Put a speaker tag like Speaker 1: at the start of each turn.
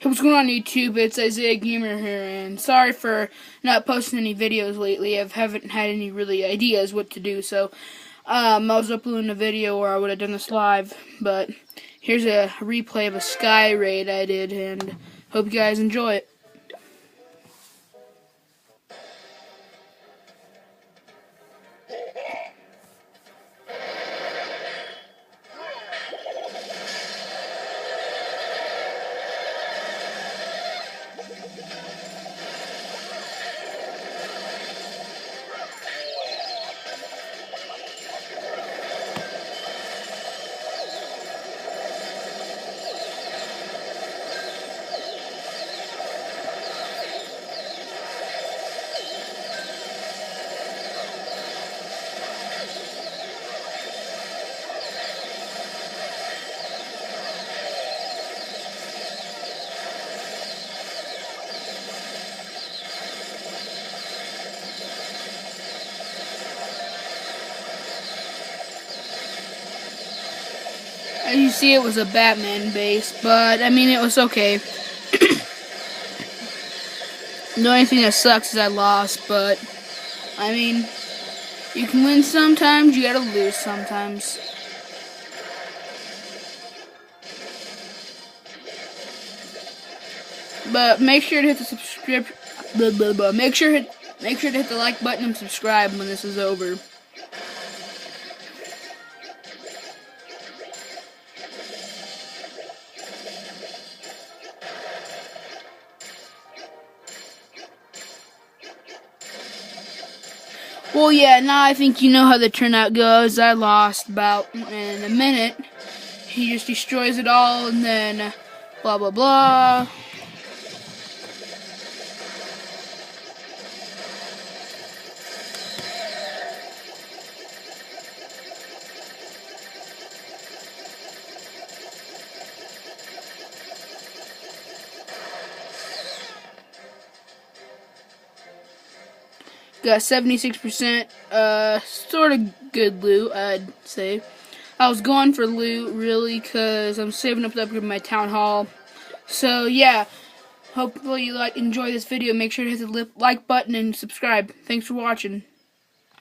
Speaker 1: Hey, what's going on YouTube? It's Isaiah Gamer here, and sorry for not posting any videos lately. I haven't had any really ideas what to do, so I was uploading a video or I would have done this live, but here's a replay of a sky raid I did, and hope you guys enjoy it. As you see, it was a Batman base, but I mean, it was okay. The only thing that sucks is I lost, but I mean, you can win sometimes, you gotta lose sometimes. But make sure to hit the subscribe. Make sure to hit the like button and subscribe when this is over. Well, yeah, now I think you know how the turnout goes. I lost about in a minute. He just destroys it all, and then blah blah blah. Got 76%, sort of good loot, I'd say. I was going for loot, really, because I'm saving up to upgrade my town hall. So, yeah, hopefully you enjoy this video. Make sure to hit the like button and subscribe. Thanks for watching.